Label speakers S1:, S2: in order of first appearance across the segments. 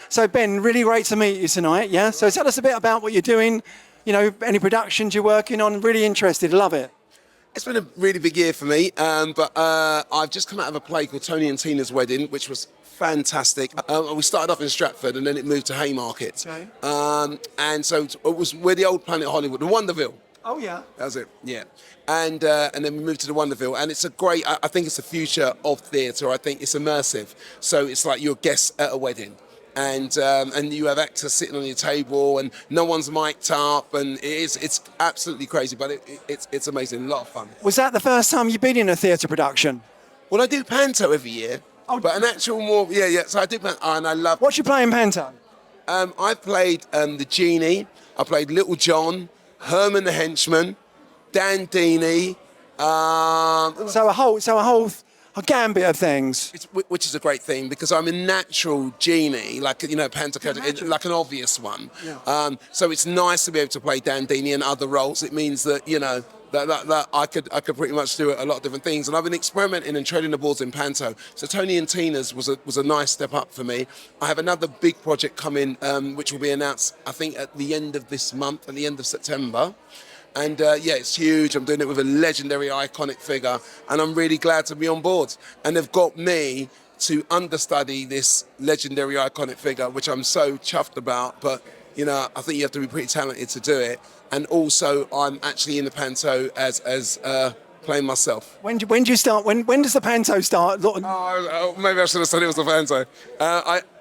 S1: So Ben, really great to meet you tonight. Yeah. So tell us a bit about what you're doing. You know, any productions you're working on. Really interested. Love it.
S2: It's been a really big year for me, but I've just come out of a play called Tony and Tina's Wedding, which was fantastic. We started off in Stratford and then it moved to Haymarket.
S1: Okay.
S2: And so we're the old Planet Hollywood, the Wonderville.
S1: Oh yeah.
S2: That was it, yeah. And then we moved to the Wonderville, and it's a great, I think it's the future of theatre. I think it's immersive. So it's like you're guests at a wedding. And you have actors sitting on your table, and no one's mic'd up, and it's absolutely crazy, but it's amazing, a lot of fun.
S1: Was that the first time you've been in a theatre production?
S2: Well, I do Panto every year, but an actual more, yeah. So I do Panto, and I love.
S1: What you playing Panto?
S2: I played the Genie. I played Little John, Herman the Henchman, Dan Deeney.
S1: So a whole gambit of things.
S2: Which is a great thing because I'm a natural genie, like, you know, Panto, like an obvious one.
S1: Yeah.
S2: So it's nice to be able to play Dan Deeney and other roles. It means that, you know, that I could pretty much do a lot of different things. And I've been experimenting and treading the boards in Panto. So Tony and Tina's was a nice step up for me. I have another big project coming, which will be announced, I think, at the end of this month, at the end of September. And yeah, it's huge. I'm doing it with a legendary, iconic figure, and I'm really glad to be on board. And they've got me to understudy this legendary, iconic figure, which I'm so chuffed about. But, you know, I think you have to be pretty talented to do it. And also, I'm actually in the Panto as playing myself.
S1: When do you start? When does the Panto start?
S2: Oh, maybe I should have said it was the Panto.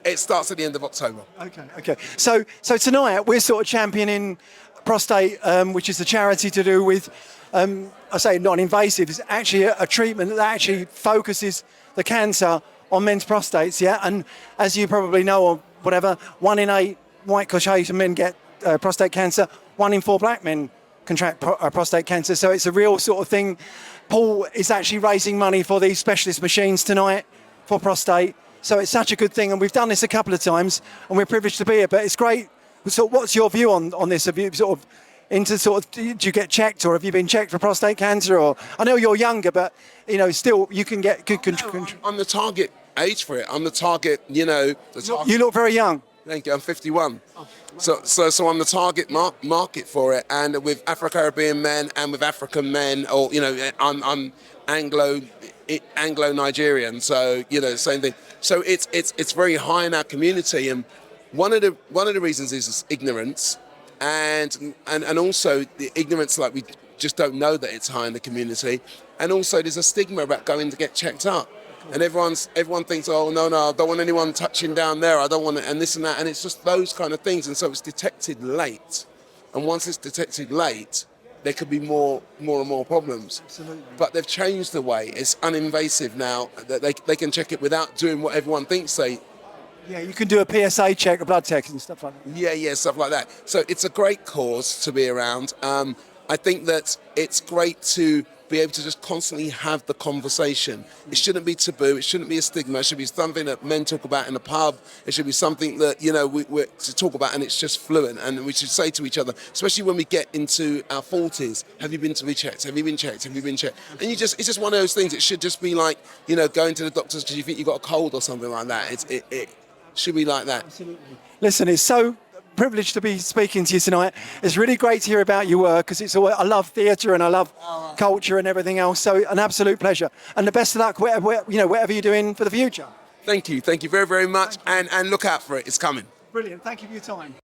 S2: It starts at the end of October.
S1: Okay. So tonight we're sort of championing prostate, which is a charity to do with, I say non-invasive, it's actually a treatment that actually focuses the cancer on men's prostates, yeah? And as you probably know, or whatever, 1 in 8 white Caucasian men get prostate cancer, 1 in 4 black men contract prostate cancer, so it's a real sort of thing. Paul is actually raising money for these specialist machines tonight for prostate, so it's such a good thing, and we've done this a couple of times, and we're privileged to be here, but it's great. So what's your view on this? Have you do you get checked, or have you been checked for prostate cancer? Or I know you're younger, but you know, still you can get good control.
S2: I'm the target age for it. I'm the target, you know.
S1: You look very young.
S2: Thank you. I'm 51. So I'm the target market for it, and with Afro-Caribbean men and with African men, or you know, I'm Anglo-Nigerian, so you know, same thing. So it's very high in our community, and one of the reasons is ignorance, and also the ignorance, like we just don't know that it's high in the community, and also there's a stigma about going to get checked up, and everyone thinks, oh no, I don't want anyone touching down there, I don't want it, and this and that, and it's just those kind of things, and so it's detected late, and once it's detected late, there could be more and more problems.
S1: Absolutely.
S2: But they've changed the way. It's uninvasive now, that they can check it without doing what everyone thinks they.
S1: Yeah, you can do a PSA check, a blood test and stuff like that.
S2: Yeah, stuff like that. So it's a great cause to be around. I think that it's great to be able to just constantly have the conversation. It shouldn't be taboo. It shouldn't be a stigma. It should be something that men talk about in a pub. It should be something that, you know, we're to talk about, and it's just fluent. And we should say to each other, especially when we get into our 40s, have you been to be checked? Have you been checked? Have you been checked? And it's just one of those things. It should just be like, you know, going to the doctors because you think you've got a cold or something like that. It should be like that.
S1: Absolutely. Listen, it's so privileged to be speaking to you tonight. It's really great to hear about your work, because I love theatre and I love culture and everything else. So an absolute pleasure, and the best of luck, whatever you're doing for the future.
S2: Thank you very, very much, and look out for it. It's coming.
S1: Brilliant. Thank you for your time.